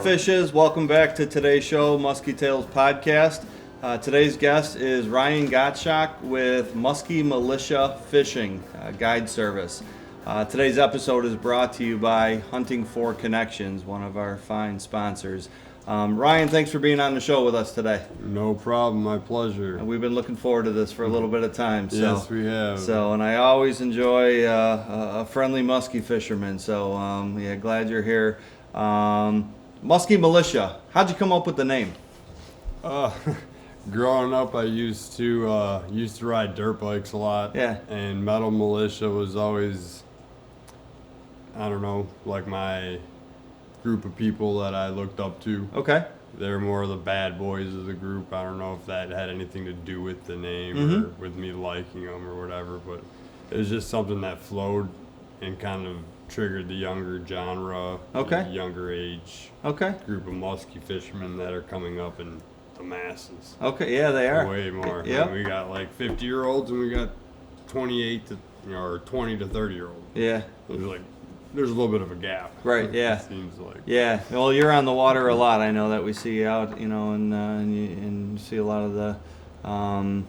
fishes? Welcome back to today's show, Musky Tales Podcast. Today's guest is Ryan Gottschalk with Musky Mulisha Fishing Guide Service. Today's episode is brought to you by Hunting for Connections, one of our fine sponsors. Ryan, thanks for being on the show with us today. No problem, my pleasure. We've been looking forward to this for a little bit of time. So, yes, we have. And I always enjoy a friendly musky fisherman. So, glad you're here. Musky Mulisha, how'd you come up with the name? Growing up, I used to ride dirt bikes a lot. Yeah. And metal militia was always, I don't know, like my group of people that I looked up to. Okay. They're more of the bad boys of the group. I don't know if that had anything to do with the name or with me liking them or whatever, but it was just something that flowed and kind of triggered the younger genre, okay, the younger age group of musky fishermen that are coming up in the masses. Okay, yeah, they are. Way more. Yeah. We got like 50-year-olds and we got 28 to, or 20 to 30-year-olds. Yeah. There's a little bit of a gap. Right, yeah. It seems like. Yeah, well, you're on the water a lot. I know that we see you out, and you see a lot of the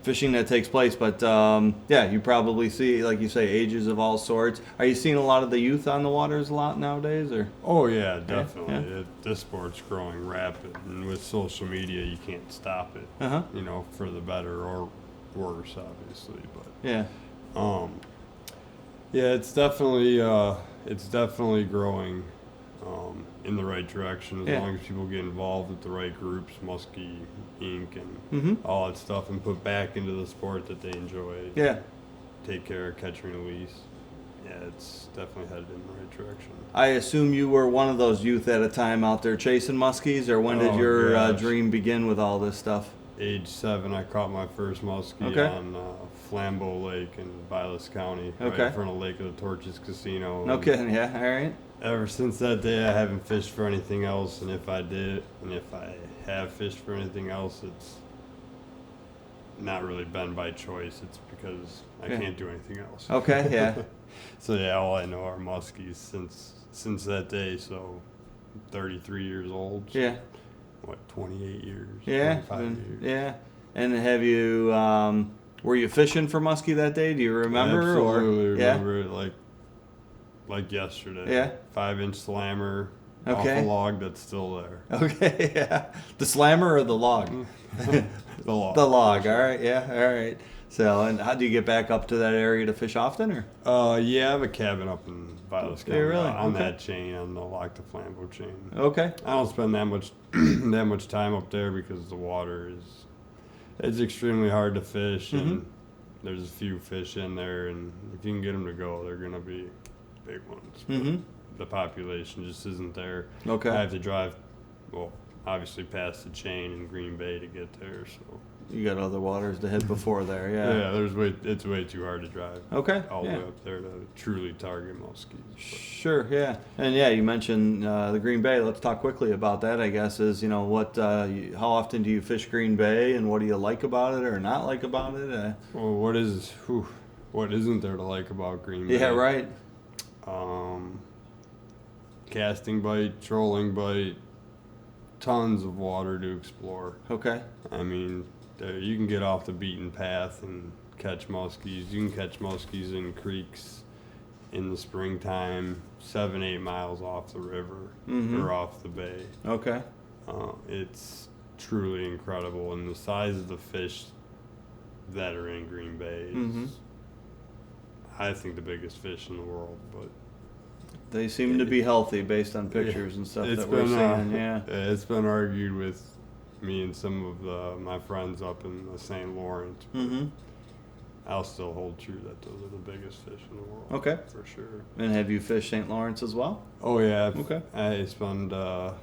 fishing that takes place. But, you probably see, like you say, ages of all sorts. Are you seeing a lot of the youth on the waters a lot nowadays? Or? Oh, yeah, definitely. Yeah. This sport's growing rapid. And with social media, you can't stop it, for the better or worse, obviously. But yeah. Yeah, it's definitely growing in the right direction as long as people get involved with the right groups, Musky Inc. and all that stuff, and put back into the sport that they enjoy. Yeah. Take care of, catch and release. Yeah, it's definitely headed in the right direction. I assume you were one of those youth at a time out there chasing muskies, or when did your dream begin with all this stuff? Age 7, I caught my first muskie on Flambeau Lake in Vilas County, right in front of Lake of the Torches Casino. No kidding, yeah, all right. Ever since that day, I haven't fished for anything else, and if I have fished for anything else, it's not really been by choice. It's because I can't do anything else. Okay, yeah. So yeah, all I know are muskies since that day. So, 33 years old. So yeah. What, 28 years? Yeah. 25 years. Yeah. And have you? Were you fishing for muskie that day? Do you remember? Absolutely remember it like yesterday. Yeah. 5-inch slammer off a log that's still there. Okay, yeah. The slammer or the log? The log. The log. All right. Yeah. All right. So, and how do you get back up to that area to fish often, or? Yeah, I have a cabin up in Vilas County on that chain, on the Lock to Flambeau chain. Okay. I don't spend that much time up there because the water it's extremely hard to fish, and there's a few fish in there, and if you can get them to go, they're gonna be big ones. The population just isn't there. Okay. I have to drive, obviously past the chain in Green Bay to get there, so. You got other waters to hit before there, yeah. Yeah, it's way too hard to drive. Okay. All the way up there to truly target muskies. Sure, yeah. And yeah, you mentioned the Green Bay. Let's talk quickly about that, I guess, is, how often do you fish Green Bay, and what do you like about it or not like about it? Well, what isn't there to like about Green Bay? Yeah, right. Casting bite, trolling bite, tons of water to explore. Okay. I mean, you can get off the beaten path and catch muskies. You can catch muskies in creeks in the springtime, 7-8 miles off the river or off the bay. Okay. It's truly incredible, and the size of the fish that are in Green Bay is, I think, the biggest fish in the world. But they seem to be healthy based on pictures and stuff that we're seeing. Yeah. It's been argued with me and some of my friends up in the St. Lawrence. I'll still hold true that those are the biggest fish in the world. Okay. For sure. And have you fished St. Lawrence as well? Oh, yeah. Okay. I spend about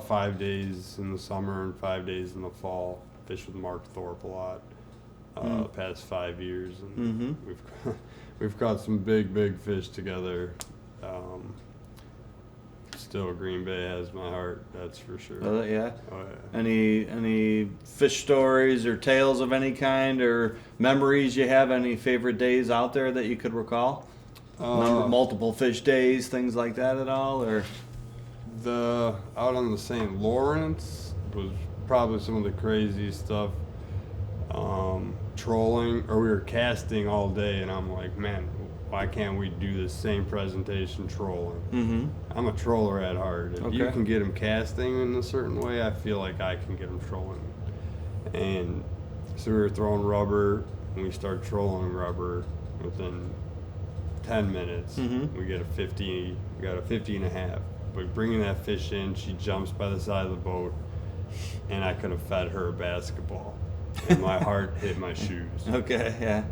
5 days in the summer and 5 days in the fall. Fish with Mark Thorpe a lot the past 5 years. And we've caught some big fish together. Still, Green Bay has my heart, that's for sure. Yeah. Oh, yeah. Any fish stories or tales of any kind, or memories you have? Any favorite days out there that you could recall? Multiple fish days, things like that at all, or? Out on the St. Lawrence was probably some of the craziest stuff. Trolling, or we were casting all day, and I'm like, man, why can't we do the same presentation trolling? Mm-hmm. I'm a troller at heart. If you Okay. can get them casting in a certain way, I feel like I can get them trolling. And so we were throwing rubber, and we start trolling rubber within 10 minutes. Mm-hmm. We got a 50 and a half. But bringing that fish in, she jumps by the side of the boat, and I could have fed her a basketball. And my heart hit my shoes. Okay, yeah.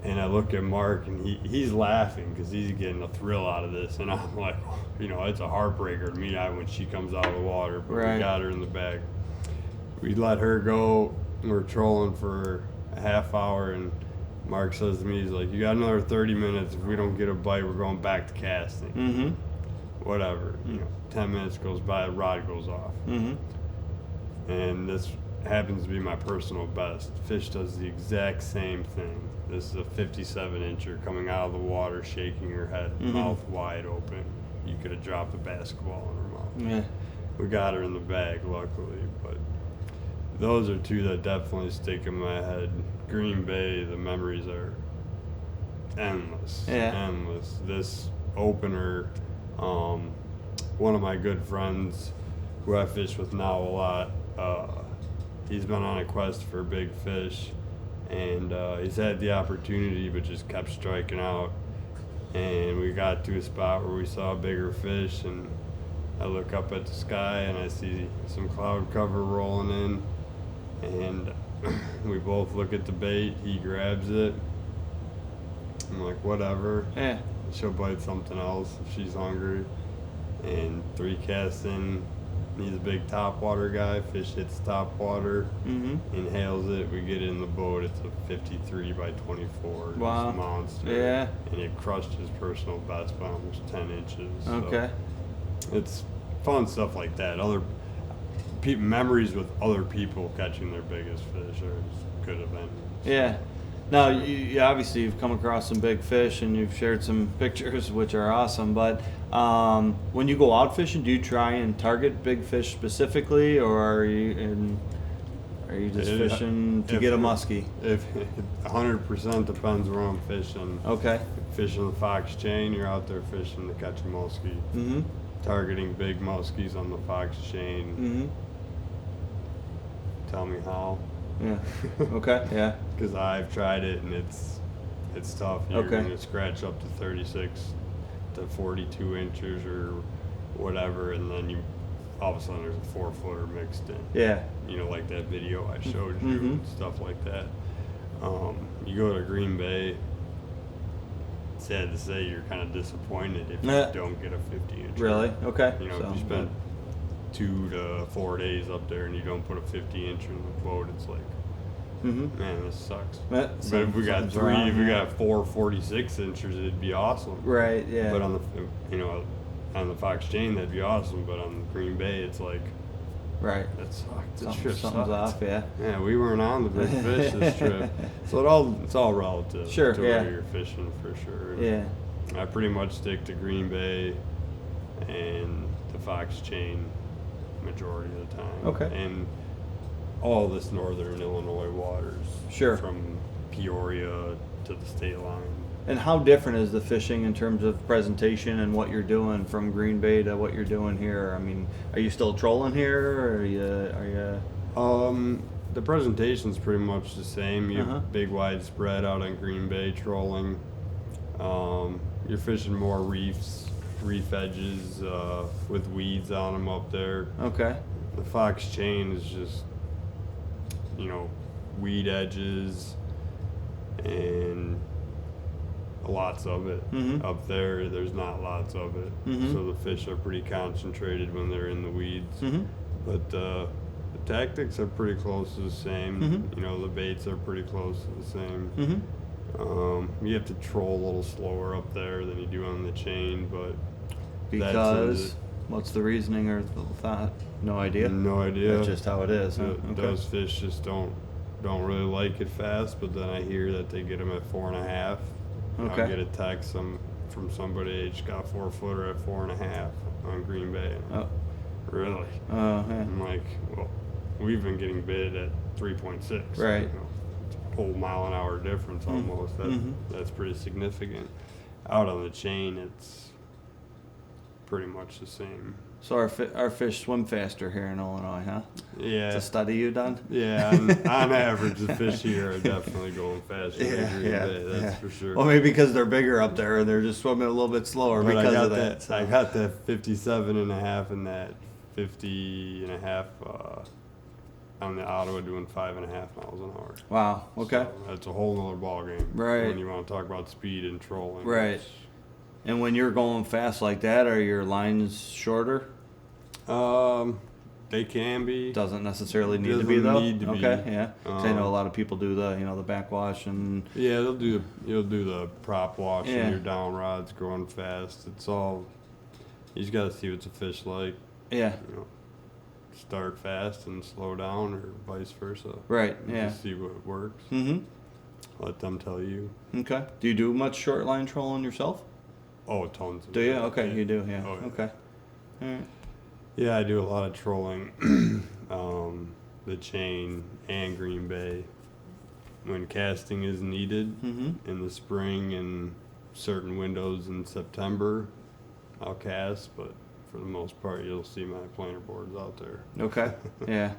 And I look at Mark, and he's laughing because he's getting a thrill out of this. And I'm like, it's a heartbreaker to me when she comes out of the water. But Right. we got her in the bag. We let her go. We're trolling for a half hour, and Mark says to me, he's like, you got another 30 minutes. If we don't get a bite, we're going back to casting. Mm-hmm. Whatever. 10 minutes goes by, the rod goes off. Mm-hmm. And this happens to be my personal best. Fish does the exact same thing. This is a 57-incher coming out of the water, shaking her head, Mm-hmm. mouth wide open. You could have dropped a basketball in her mouth. Yeah. We got her in the bag, luckily, but those are two that definitely stick in my head. Green Bay, the memories are endless. Yeah. Endless. This opener, one of my good friends who I fish with now a lot, he's been on a quest for big fish, and he's had the opportunity but just kept striking out. And we got to a spot where we saw a bigger fish, and I look up at the sky and I see some cloud cover rolling in, and we both look at the bait. He grabs it. I'm like, whatever. Yeah. She'll bite something else if she's hungry. And 3 casts in. He's a big top water guy. Fish hits top water, Mm-hmm. inhales it. We get in the boat. It's a 53 by 24. Wow. It's a monster. Yeah. And it crushed his personal best by almost 10 inches. Okay. So it's fun stuff like that. Memories with other people catching their biggest fish are just good events. Yeah. Now, you obviously you've come across some big fish and you've shared some pictures, which are awesome. But when you go out fishing, do you try and target big fish specifically, or are you just fishing to get a muskie? If 100% depends where I'm fishing. Okay. Fishing the Fox chain, you're out there fishing to catch a muskie. Mm-hmm. Targeting big muskies on the Fox chain. Mm-hmm. Tell me how. Yeah. Okay. Yeah. Because I've tried it and it's tough. You're Okay. going to scratch up to 36 to 42 inches or whatever, and then all of a sudden there's a 4-footer mixed in. Yeah. Like that video I showed you, Mhm. and stuff like that. You go to Green Bay, sad to say, you're kind of disappointed if you Yeah. don't get a 50-inch. Really? Okay. If you spend 2 to 4 days up there and you don't put a 50-inch in the boat, it's like, Mm-hmm. man, this sucks. But But if we got if we got 4 46-inchers, it'd be awesome. Right. Yeah. But on the Fox chain, that'd be awesome. But on Green Bay, it's like, right. that sucked. The Something's trip sucked. off. Yeah. Yeah, we weren't on the big fish this trip. So it's all relative Sure, to yeah. where you're fishing for sure. Yeah. I pretty much stick to Green Bay and the Fox chain majority of the time. Okay. And all this northern Illinois waters. Sure. From Peoria to the state line. And how different is the fishing in terms of presentation and what you're doing from Green Bay to what you're doing here? I mean, are you still trolling here, or are you? The presentation's pretty much the same. You have Uh-huh. big wide spread out on Green Bay trolling. You're fishing more reef edges with weeds on them up there. Okay. The Fox chain is just, weed edges and lots of it. Mhm. Up there, there's not lots of it. Mhm. So the fish are pretty concentrated when they're in the weeds. Mm-hmm. But the tactics are pretty close to the same. Mhm. The baits are pretty close to the same. Mm-hmm. You have to troll a little slower up there than you do on the chain, but Because what's the reasoning or the thought? No idea. no idea. That's just how it is. Huh? Okay. Those fish just don't really like it fast. But then I hear that they get them at 4.5. Okay. I'll get a text from somebody, just got 4-footer at 4.5 on Green Bay. Oh. Really? Yeah. I'm like, well, we've been getting bid at 3.6. Right. It's a whole mile-an-hour difference almost. That's pretty significant. Out on the chain, it's pretty much the same. So our fish swim faster here in Illinois, huh? Yeah. It's a study you done? Yeah, on average, the fish here are definitely going faster than Green Bay, that's for sure. Well, maybe because they're bigger up there and they're just swimming a little bit slower But because of that. So. I got that 57 and a half and that 50 and a half on the Ottawa doing 5.5 miles an hour. Wow. Okay. So that's a whole nother ball game. Right. When you want to talk about speed and trolling. Right. And when you're going fast like that, are your lines shorter? They can be. Doesn't necessarily need to be though. Need to be. Okay, yeah. 'Cause I know a lot of people do the the backwash and. Yeah, you'll do the prop wash Yeah. and your down rods going fast. It's all. You just got to see what the fish like. Yeah. Start fast and slow down, or vice versa. Right. And Yeah. just see what works. Mhm. Let them tell you. Okay. Do you do much short line trolling yourself? Oh, tons. Of Do you? it. Okay, Yeah. you do. Yeah. Oh, yeah. Okay. All right. Yeah, I do a lot of trolling. The chain and Green Bay. When casting is needed Mhm. in the spring and certain windows in September, I'll cast, but for the most part, you'll see my planer boards out there. Okay. Yeah.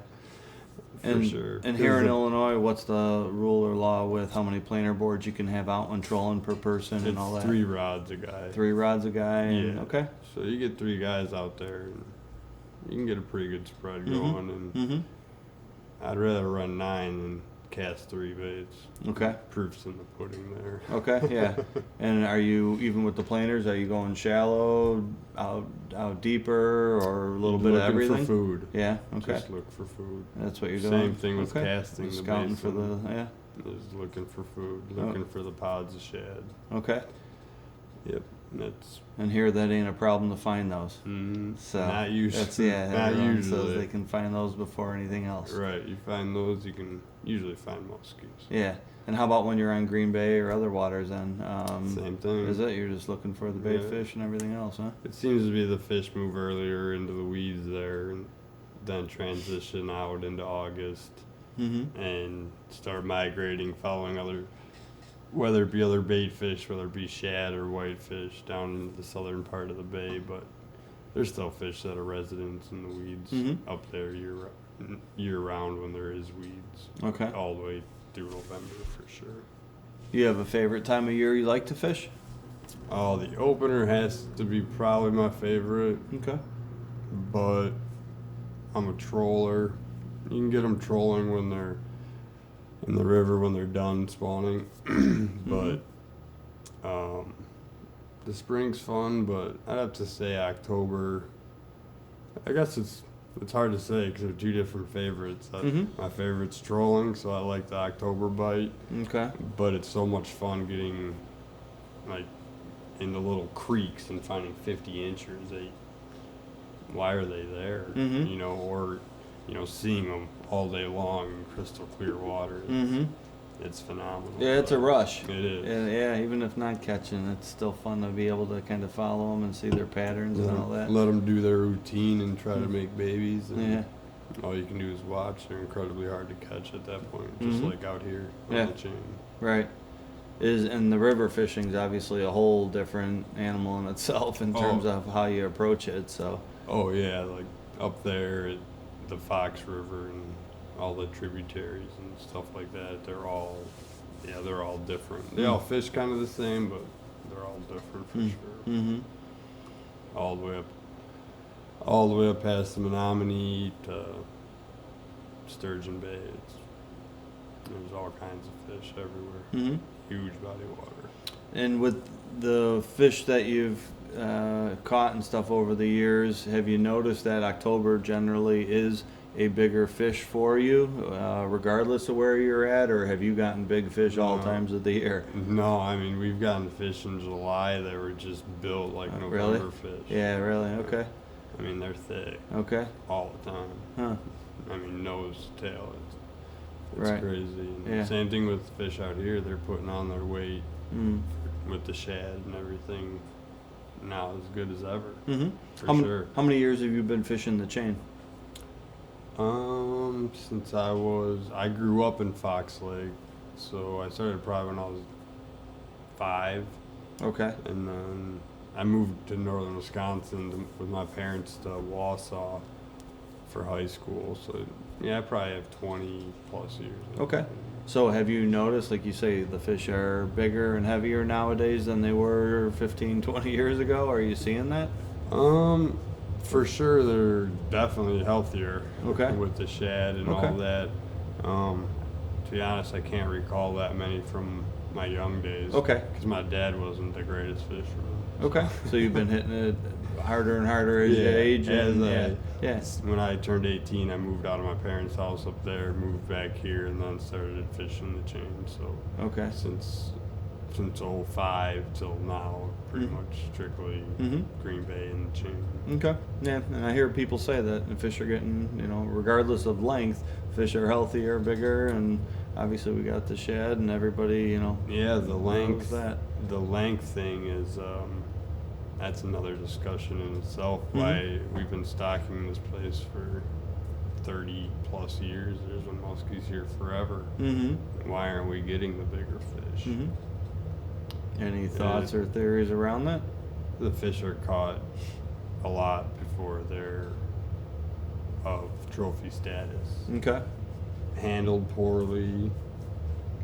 For sure. And here in Illinois, what's the rule or law with how many planer boards you can have out when trolling per person and all that? 3 rods a guy. 3 rods a guy. And, Yeah. Okay. So you get 3 guys out there, and you can get a pretty good spread Mhm. going. And Mm-hmm. I'd rather run 9 than cast 3 baits. Okay. Proof's in the pudding there. Okay. Yeah. And are you even with the planers? Are you going shallow, out deeper, or a little bit of Looking everything? for food. Yeah. Okay. Just look for food. That's what you're doing. Same thing with Okay. casting. Just the scouting for basin the is looking for food, looking for the pods of shad. Okay. Yep, that's And here that ain't a problem to find those. so So not usually. That's yeah. Not Everyone usually. says they can find those before anything else. Right, you find those, you can usually find muskies. Yeah. And how about when you're on Green Bay or other waters? Then Same thing. is it you're just looking for the bait Yeah. fish and everything else, huh? It seems to be the fish move earlier into the weeds there, and then transition out into August Mm-hmm. and start migrating, following whether it be other bait fish, whether it be shad or whitefish, down into the southern part of the bay. But there's still fish that are residents in the weeds Mhm. up there year round when there is weeds. Okay. All the way through November for sure. You have a favorite time of year you like to fish? Oh, the opener has to be probably my favorite, Okay. but I'm a troller. You can get them trolling when they're in the river when they're done spawning, but the spring's fun. But I'd have to say October. I guess it's hard to say because they're 2 different favorites. My favorite's trolling, so I like the October bite. Okay. But it's so much fun getting like in the little creeks and finding 50 inchers. Why are they there? Mhm. Or seeing them all day long in crystal clear water. Mm-hmm. It's phenomenal. Yeah, it's a rush. It is. Yeah, even if not catching, it's still fun to be able to kind of follow them and see their patterns and all that. Let them do their routine and try to make babies. And Yeah. all you can do is watch. They're incredibly hard to catch at that point, just Mhm. like out here on Yeah. the chain. Right. And the river fishing is obviously a whole different animal in itself in terms of how you approach it. So. Oh yeah, like up there at the Fox River and all the tributaries and stuff like that. They're all different. They all fish kind of the same, but they're all different for sure. Mm-hmm. All the way up past the Menominee to Sturgeon Bay. There's all kinds of fish everywhere. Mm-hmm. Huge body of water. And with the fish that you've caught and stuff over the years, have you noticed that October generally is a bigger fish for you, regardless of where you're at, or have you gotten big fish all No. times of the year? No, I mean, we've gotten fish in July that were just built like Really? November fish. Yeah, really? Okay. I mean, they're thick Okay. all the time. Huh. I mean, nose to tail. It's Right. crazy. And Yeah. Same thing with fish out here. They're putting on their weight Mm. with the shad and everything now as good as ever. Mm-hmm. For sure. How many years have you been fishing the chain? Since I grew up in Fox Lake, so I started probably when I was 5. Okay. And then I moved to northern Wisconsin with my parents to Wausau for high school. So, yeah, I probably have 20 plus years. Okay. So have you noticed, like you say, the fish are bigger and heavier nowadays than they were 15, 20 years ago? Are you seeing that? For sure, they're definitely healthier. Okay. With the shad and Okay. all that. To be honest, I can't recall that many from my young days. Okay. Because my dad wasn't the greatest fisherman. Okay. So you've been hitting it harder and harder as you age. When I turned 18, I moved out of my parents' house up there, moved back here, and then started fishing the chain. So Okay. since 05 till now, pretty Mhm. much strictly Mhm. Green Bay and the chain. Okay. Yeah, and I hear people say that the fish are getting, regardless of length, fish are healthier, bigger, and obviously we got the shad, and everybody, Yeah, the knows length. that. The length thing is that's another discussion in itself. Mhm. Why we've been stocking this place for 30 plus years. There's been muskies here forever. Mm-hmm. Why aren't we getting the bigger fish? Mm-hmm. Any thoughts or theories around that? The fish are caught a lot before they're of trophy status. Okay. Handled poorly.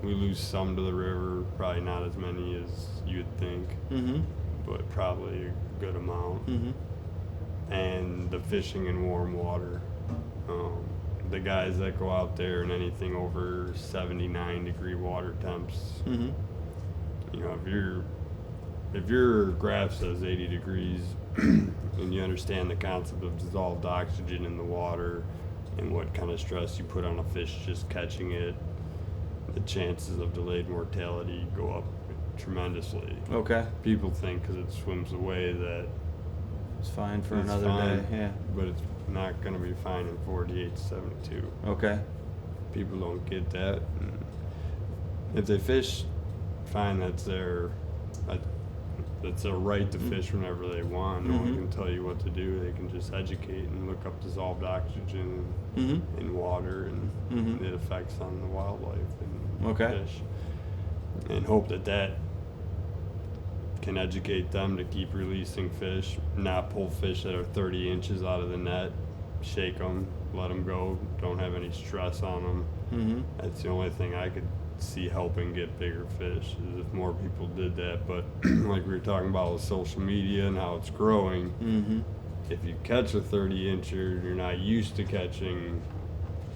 We lose some to the river, probably not as many as you'd think, Mm-hmm. but probably a good amount. Mm-hmm. And the fishing in warm water. The guys that go out there in anything over 79-degree water temps, Mm-hmm. if your graph says 80 degrees and you understand the concept of dissolved oxygen in the water and what kind of stress you put on a fish just catching it, the chances of delayed mortality go up tremendously. Okay. People think because it swims away that It's fine for it's another fine, day. Yeah. but it's not going to be fine in 48 to 72. Okay. People don't get that. And if they fish, fine, that's their right to fish whenever they want. No one Mhm. can tell you what to do. They can just educate and look up dissolved oxygen Mm-hmm. in water and Mhm. its effects on the wildlife and Okay. fish, and hope that can educate them to keep releasing fish, not pull fish that are 30 inches out of the net, shake them, let them go, don't have any stress on them. Mm-hmm. That's the only thing I could see helping get bigger fish, is if more people did that. But like we were talking about with social media and how it's growing, Mm-hmm. if you catch a 30-incher, you're not used to catching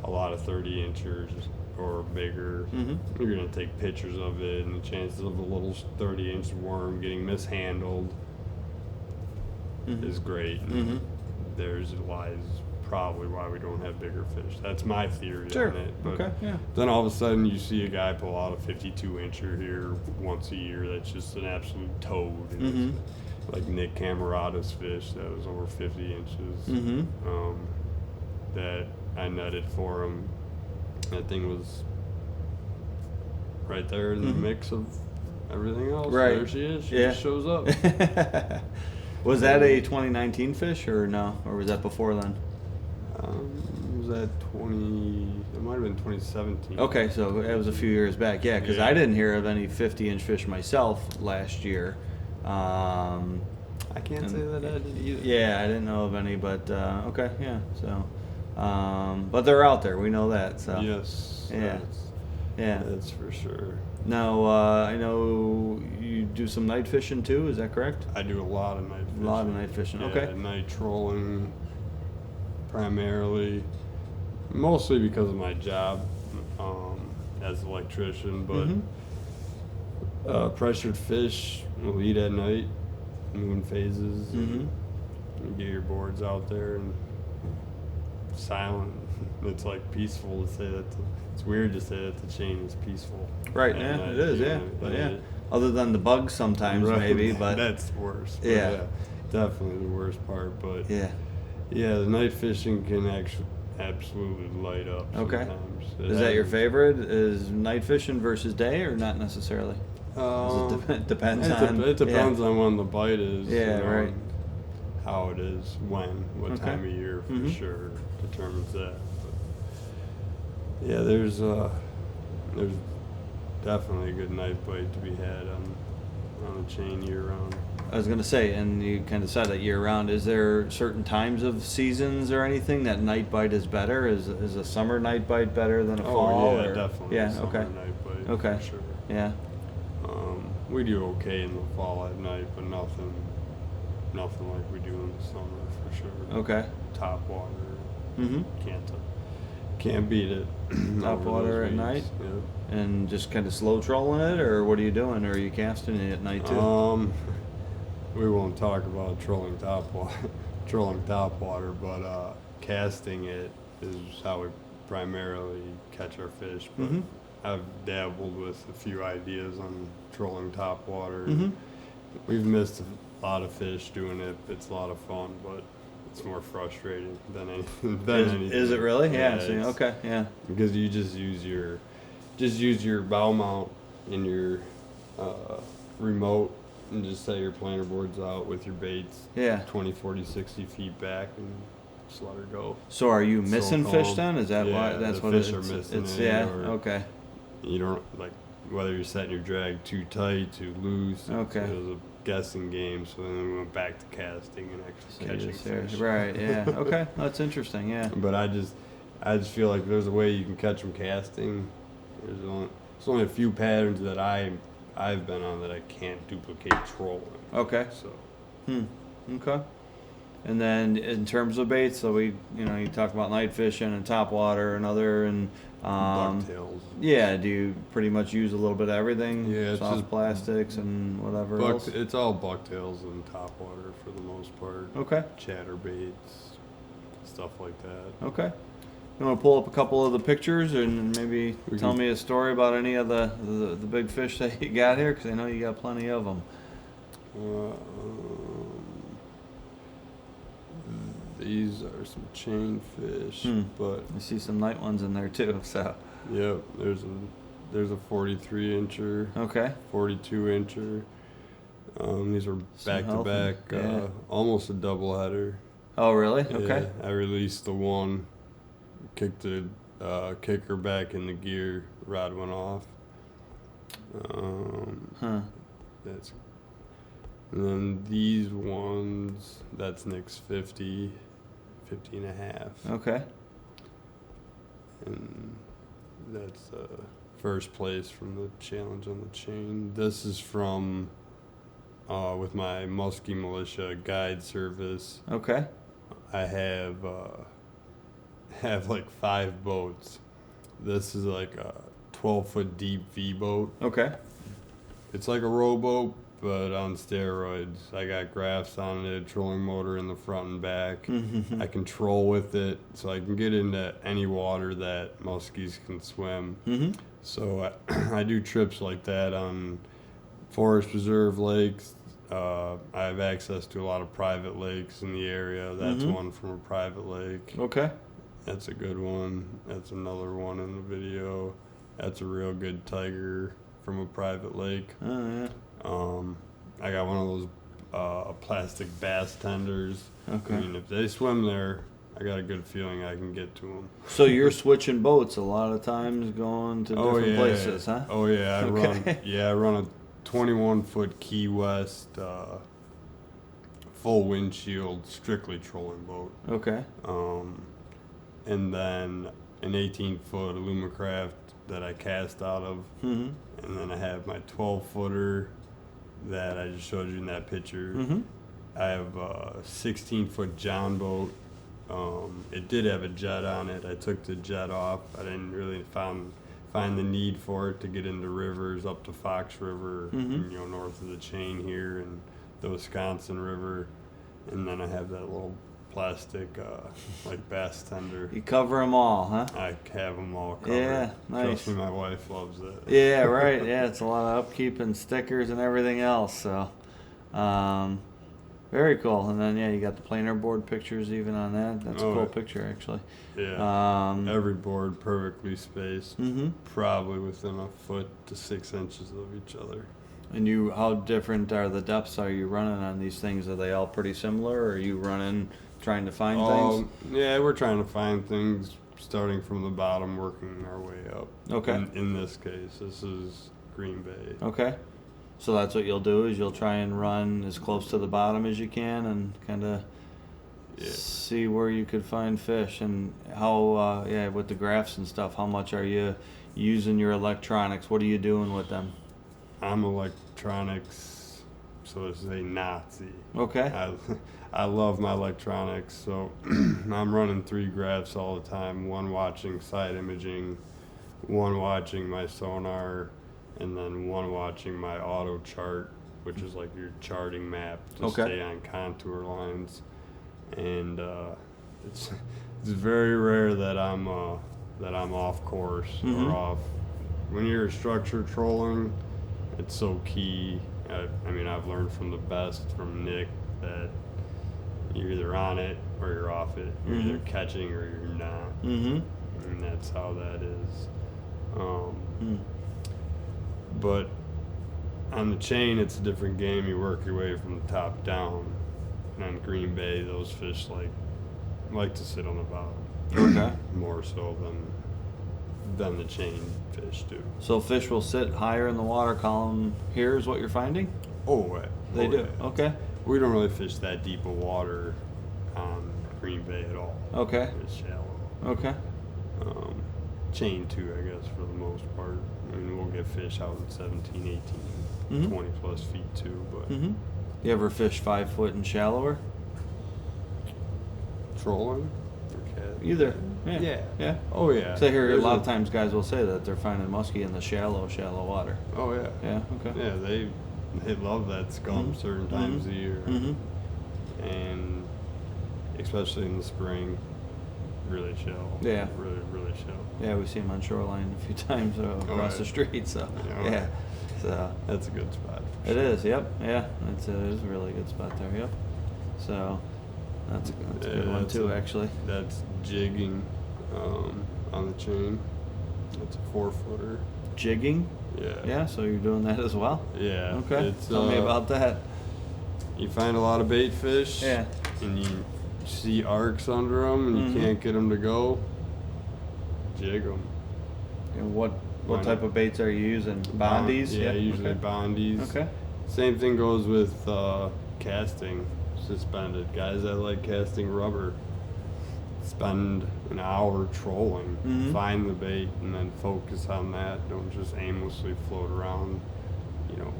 a lot of 30-inchers or bigger. Mm-hmm. You're going to take pictures of it, and the chances of a little 30-inch worm getting mishandled Mm-hmm. is great. Mm-hmm. There's lies probably why we don't have bigger fish. That's my theory Sure. on it. But Okay. Yeah. then all of a sudden you see a guy pull out a 52-incher here once a year that's just an absolute toad. And Mm-hmm. it's like Nick Camerata's fish that was over 50 inches Mm-hmm. that I netted for him. That thing was right there in the Mhm. mix of everything else. Right. There she is. She Yeah. just shows up. Was that a 2019 fish or no? Or was that before then? Was that 20? It might have been 2017. Okay, so it was a few years back. Yeah, because Yeah. I didn't hear of any 50-inch fish myself last year. I can't And- say that I did either. Yeah, I didn't know of any, but okay, yeah. So, but they're out there. We know that. So Yes. Yeah. yeah. That's for sure. Now I know you do some night fishing too. Is that correct? I do a lot of night fishing. A lot of night fishing. Yeah, Okay. night trolling primarily, mostly because of my job as an electrician, but Mhm. pressured fish will eat at night, moon phases. Mhm. You get your boards out there and silent. It's like peaceful to say that. It's weird to say that the chain is peaceful. Right. at Yeah, night, it is. you Yeah. know, But and yeah. it- Other than the bugs sometimes, Right. maybe. But that's worse. But Yeah. definitely the worst part. But yeah. yeah, the night fishing can actually absolutely light up. Okay. Sometimes. It Is that your happens. favorite? Is night fishing versus day, or not necessarily? It depends on. It depends on when the bite is. Yeah, you know, right. and how it is, what Okay. time of year for Mhm. sure determines that. But yeah, there's definitely a good knife bite to be had on a chain year round. I was gonna say, and you kind of said that year round. Is there certain times of seasons or anything that night bite is better? Is a summer night bite better than a fall? Oh yeah, or? definitely. Yeah. Summer Okay. night bite. Okay. For sure. Yeah. We do okay in the fall at night, but nothing like we do in the summer for sure. Okay. Top water, Mm-hmm. can't beat it. Top over water those at weeks. night? Yep. And just kind of slow trolling it, or what are you doing? Or are you casting it at night too? We won't talk about trolling top water, but casting it is how we primarily catch our fish. But Mhm. I've dabbled with a few ideas on trolling top water. Mhm. We've missed a lot of fish doing it. It's a lot of fun, but it's more frustrating than anything. Is it really? Yeah. See, it's- okay. Yeah. Because you just use your bow mount in your remote and just set your planer boards out with your baits Yeah. 20, 40, 60 feet back and just let her go. So are you So missing fish calm. then? Is that why? Yeah, That's the what fish it are is. missing It's it, yeah. or- Okay. You don't like whether you're setting your drag too tight, too loose. Okay. It was a guessing game, so then we went back to casting and actually So you catching just hear- fish. Right. Yeah. Okay. That's interesting. Yeah. But I just feel like there's a way you can catch them casting. There's only a few patterns that I've been on that I can't duplicate trolling. Okay. So Okay. And then in terms of baits, so you talk about night fishing and top water and other and bucktails. yeah. Do you pretty much use a little bit of everything? Yeah, it's Soft just plastics and whatever else. It's all bucktails and top water for the most part. Okay. Chatterbaits, stuff like that. Okay. You want to pull up a couple of the pictures and maybe We tell can- me a story about any of the big fish that you got here? Because I know you got plenty of them. These are some chain fish, Hmm. but I see some night ones in there too. So yep, there's a 43 incher, okay. 42 incher. These are Some back to healthy, back, yeah. almost a double header. Oh really? Okay. Yeah, I released the one, kicked the kicker back in the gear, rod went off. Huh. That's and then these ones, that's Nick's 50 and a half. Okay. And that's first place from the challenge on the chain. This is from with my Musky Mulisha guide service. Okay. I have like 5 boats. This is like a 12-foot deep V boat. Okay. It's like a rowboat, but on steroids. I got graphs on it, trolling motor in the front and back. I can troll with it, so I can get into any water that muskies can swim. Mm-hmm. So I do trips like that on forest preserve lakes. I have access to a lot of private lakes in the area. That's Mhm. one from a private lake. Okay. That's a good one. That's another one in the video. That's a real good tiger from a private lake. Oh yeah. I got one of those plastic bass tenders. Okay. I mean, if they swim there, I got a good feeling I can get to them. So you're switching boats a lot of times, going to different places, huh? Oh yeah, Okay. I run a 21-foot Key West full windshield, strictly trolling boat. Okay. And then an 18-foot Alumacraft that I cast out of. Mm-hmm. And then I have my 12-footer that I just showed you in that picture. Mm-hmm. I have a 16-foot John boat. It did have a jet on it. I took the jet off. I didn't really find the need for it to get into rivers up to Fox River, Mhm. north of the chain here, and the Wisconsin River. And then I have that little plastic like bass tender. You cover them all, huh? I have them all covered. Yeah, nice. Trust me, my wife loves it. Yeah, right. Yeah, it's a lot of upkeep and stickers and everything else. So, very cool. And then you got the planer board pictures even on that. That's a Oh, cool yeah. picture actually. Yeah. Every board perfectly spaced, Mm-hmm. probably within a foot to 6 inches of each other. And how different are the depths are you running on these things? Are they all pretty similar, or are you running trying to find things? Yeah, we're trying to find things starting from the bottom, working our way up. Okay. In this case, this is Green Bay. Okay. So that's what you'll do, is you'll try and run as close to the bottom as you can and kind of see where you could find fish. And how, with the graphs and stuff, how much are you using your electronics? What are you doing with them? I'm electronics, so to say, Nazi. Okay. I love my electronics, so I'm running 3 graphs all the time, one watching side imaging, one watching my sonar, and then one watching my auto chart, which is like your charting map to stay on contour lines. And it's very rare that I'm off course or off. When you're structure trolling, it's so key. I mean, I've learned from the best, from Nick, that you're either on it or you're off it. You're either catching or you're not. And that's how that is. But on the chain, it's a different game. You work your way from the top down. And on Green Bay, those fish like to sit on the bottom. Okay. More so than the chain fish do. So fish will sit higher in the water column here is what you're finding? They do? Yeah. Okay. We don't really fish that deep of water on Green Bay at all. Okay. It's shallow. Okay. Chain too, I guess, for the most part. I mean, we'll get fish out in 17, 18, 20 plus feet too, but You ever fish 5 foot and shallower? trolling or cat? Either. Yeah. Oh yeah. So I hear a lot of times guys will say that they're finding muskie in the shallow water. Oh yeah. Yeah, okay. Yeah, they love that scum certain times of the year. And especially in the spring, really chill. Yeah. Really chill. Yeah, we've seen them on shoreline a few times across the street, so yeah. So that's a good spot. It is, yep. Yeah, it is a really good spot there, yep. So that's a good one too, actually. That's jigging on the chain. That's a 4-footer. Jigging? Yeah. Yeah, so you're doing that as well? Yeah. Okay. Tell me about that. You find a lot of bait fish. Yeah. And you see arcs under them, and you can't get them to go. Jig them. And what type of baits are you using? Bondies? Yeah, usually bondies. Okay. Same thing goes with casting, suspended. Guys that like casting rubber spend an hour trolling, find the bait, and then focus on that. Don't just aimlessly float around,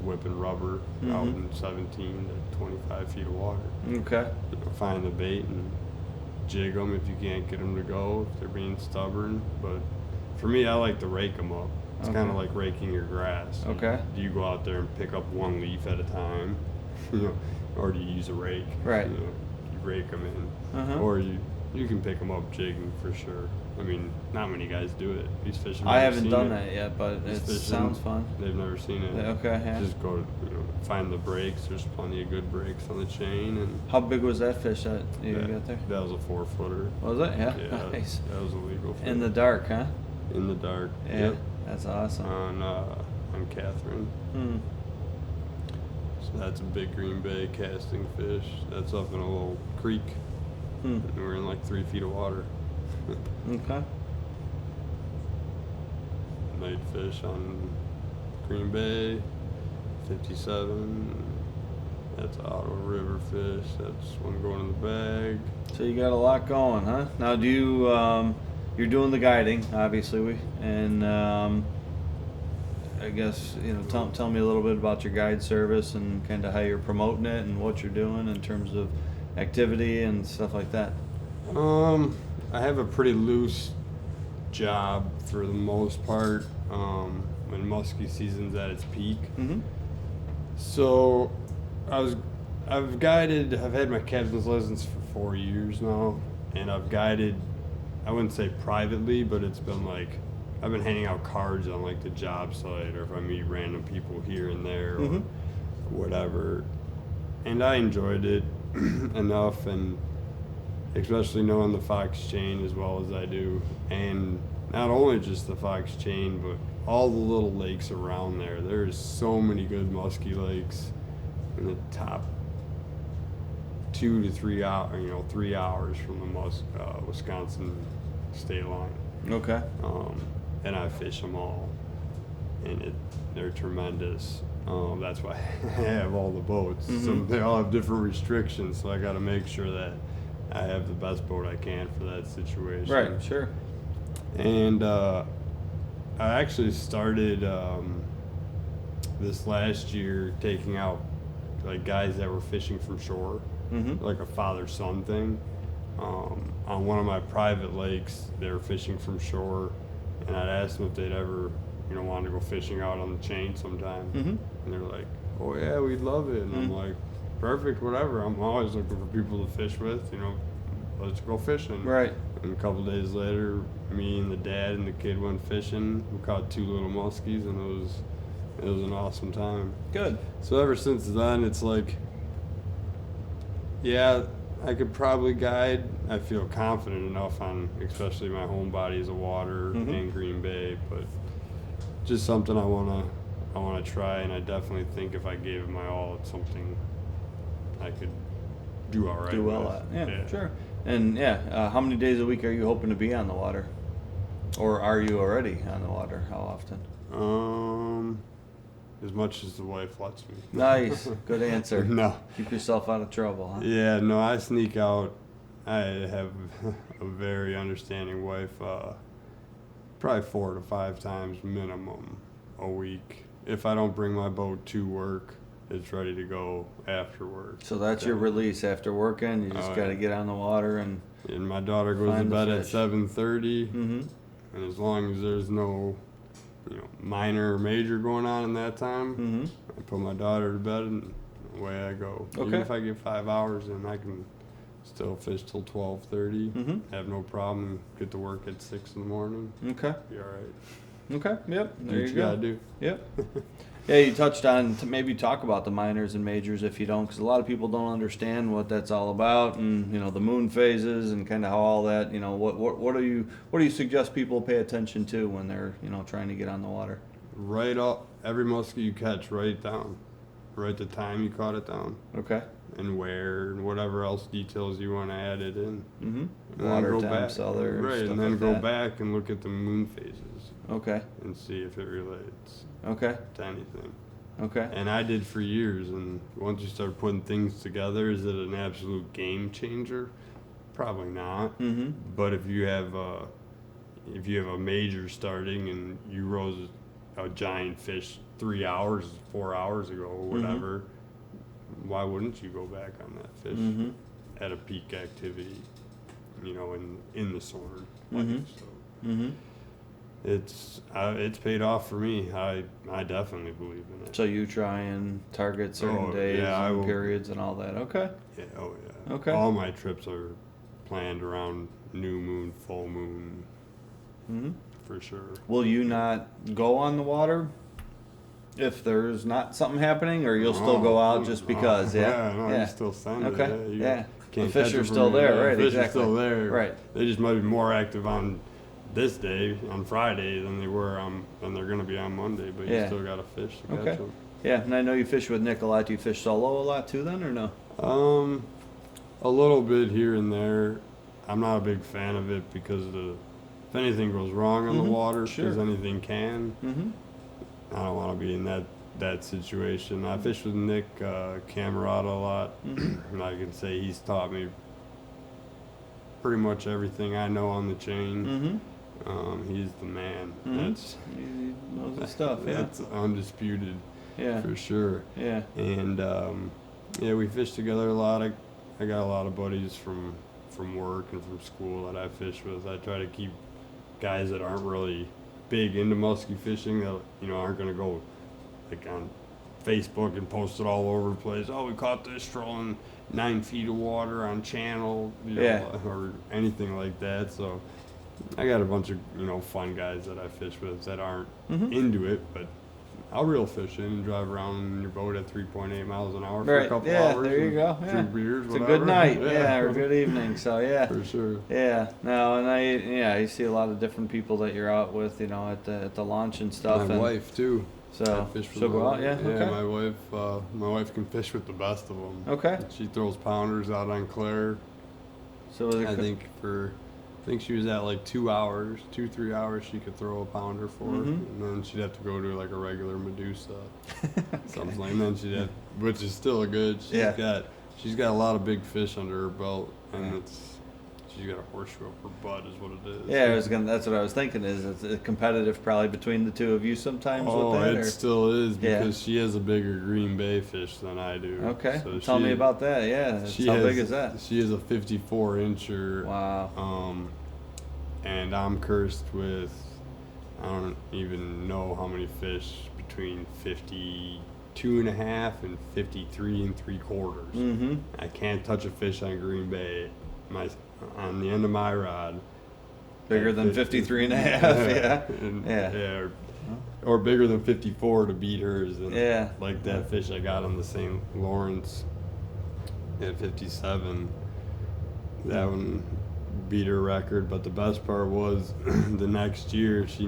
whipping rubber out in 17 to 25 feet of water. Okay. Find the bait and jig them if you can't get them to go, if they're being stubborn. But for me, I like to rake them up. It's kind of like raking your grass. Okay. Do you go out there and pick up one leaf at a time, or do you use a rake? Right. You rake them in, or you can pick them up jigging for sure. I mean, not many guys do it. These fish have I never haven't seen done it. that yet, but it These fish sounds fun. They've never seen it. Okay, yeah. Just go to find the breaks. There's plenty of good breaks on the chain. And How big was that fish that you got there? That was a 4-footer. Was it? Yeah. Yeah, Nice. that was illegal. In the dark, huh? In the dark. Yeah. Yep. That's awesome. On Catherine. So that's a big Green Bay casting fish. That's up in a little creek. And we're in like 3 feet of water. Okay. Night fish on Green Bay, 57. That's Ottawa River fish. That's one going in the bag. So you got a lot going, huh? Now, do you you're doing the guiding, obviously, and I guess tell me a little bit about your guide service and kind of how you're promoting it and what you're doing in terms of activity and stuff like that. I have a pretty loose job for the most part when muskie season's at its peak. So I've had my captain's license for 4 years now, and I've guided, I wouldn't say privately, but it's been like I've been handing out cards on like the job site, or if I meet random people here and there or whatever, and I enjoyed it enough, and especially knowing the Fox chain as well as I do, and not only just the Fox Chain, but all the little lakes around there. There's so many good musky lakes in the top 2 to 3 hours, 3 hours from the Wisconsin state line. Okay. And I fish them all, and they're tremendous. That's why I have all the boats. So they all have different restrictions, so I got to make sure that I have the best boat I can for that situation. Right, sure. And I actually started this last year taking out like guys that were fishing from shore, like a father-son thing. On one of my private lakes, they were fishing from shore, and I'd asked them if they'd ever, want to go fishing out on the chain sometime. And they're like, "Oh yeah, we'd love it." And I'm like, "Perfect, whatever. I'm always looking for people to fish with. Let's go fishing." Right. And a couple days later, me and the dad and the kid went fishing. We caught 2 little muskies, and it was an awesome time. Good. So ever since then, it's like, yeah, I could probably guide. I feel confident enough on, especially my home bodies of water and Green Bay, but just something I wanna try, and I definitely think if I gave it my all, it's something I could do all right. Do well with. at. Yeah, sure. And how many days a week are you hoping to be on the water, or are you already on the water? How often? As much as the wife lets me. Nice. Good answer. No. Keep yourself out of trouble, huh? Yeah, no, I sneak out. I have a very understanding wife, probably 4 to 5 times minimum a week. If I don't bring my boat to work, it's ready to go after work. So that's your release after working. You just got to get on the water and my daughter goes to bed at 7:30, and as long as there's no minor or major going on in that time, I put my daughter to bed and away I go. Okay. Even if I get 5 hours in, I can still fish till 12:30. Have no problem. Get to work at 6 in the morning. Okay. Be all right. Okay. Yep. There Do you what go. Gotta do. Yep. Yeah, you touched on to maybe talk about the minors and majors if you don't, because a lot of people don't understand what that's all about, and the moon phases and kind of how all that. What do you suggest people pay attention to when they're trying to get on the water? Write up every muskie you catch. Write it down. Write the time you caught it down. Okay. And where and whatever else details you want to add it in. And Water go temps, other right, stuff and then like go that. back and look at the moon phases. Okay. And see if it relates Okay. to anything. Okay. And I did for years, and once you start putting things together, is it an absolute game changer? Probably not. But if you have a major starting and you rose a giant fish 3 hours, 4 hours ago, or whatever, why wouldn't you go back on that fish at a peak activity, in the sword? So it's paid off for me. I definitely believe in it. So you try and target certain days and periods and all that. Okay. Yeah, oh yeah. Okay. All my trips are planned around new moon, full moon, for sure. Will you not go on the water if there's not something happening, or you'll still go out just because? You still send it. Okay. Yeah. The fish are still there, right? The fish Exactly. are still there. Right. They just might be more active on this day, on Friday, than they were than they're going to be on Monday, but you still got to fish to catch them. Yeah, and I know you fish with Nick a lot. Do you fish solo a lot too then, or no? A little bit here and there. I'm not a big fan of it because if anything goes wrong on the water, because anything can, I don't want to be in that situation. I fish with Nick Camerata a lot, and I can say he's taught me pretty much everything I know on the chain. He's the man. He knows his stuff. That's undisputed. Yeah. For sure. Yeah. And we fish together a lot. I got a lot of buddies from work and from school that I fish with. I try to keep guys that aren't really big into musky fishing, that aren't going to go like on Facebook and post it all over the place. Oh, we caught this trolling 9 feet of water on channel, or anything like that. So I got a bunch of fun guys that I fish with that aren't into it, but I'll reel fish in and drive around in your boat at 3.8 miles an hour for Right. a couple Yeah. hours. There you go. Yeah. Drink beers, It's a whatever. good night. Yeah. Or good evening. So yeah. For sure. Yeah. No, and you see a lot of different people that you're out with, at the launch and stuff. My and wife too. So I fish for she'll go out. Yeah. Yeah, Okay. my wife can fish with the best of them. Okay. She throws pounders out on Claire. So is it I think she was at like 2 hours, 2-3 hours. She could throw a pounder for, and then she'd have to go to like a regular Medusa, something like. And then she'd have, which is still good. She's got a lot of big fish under her belt, and she's got a horseshoe up her butt, is what it is. Yeah, that's what I was thinking. Is it's competitive probably between the two of you sometimes with that? It still is because she has a bigger Green Bay fish than I do. Okay, so tell me about that. Yeah, how big is that? She is a 54-incher. Wow. And I'm cursed with, I don't even know how many fish between 52.5 and 53 3/4. Mm-hmm. I can't touch a fish on Green Bay. On the end of my rod. Bigger than 53 and a half. Yeah. Or bigger than 54 to beat hers. And like that fish I got on the St. Lawrence at 57. That one beat her record, but the best part was the next year she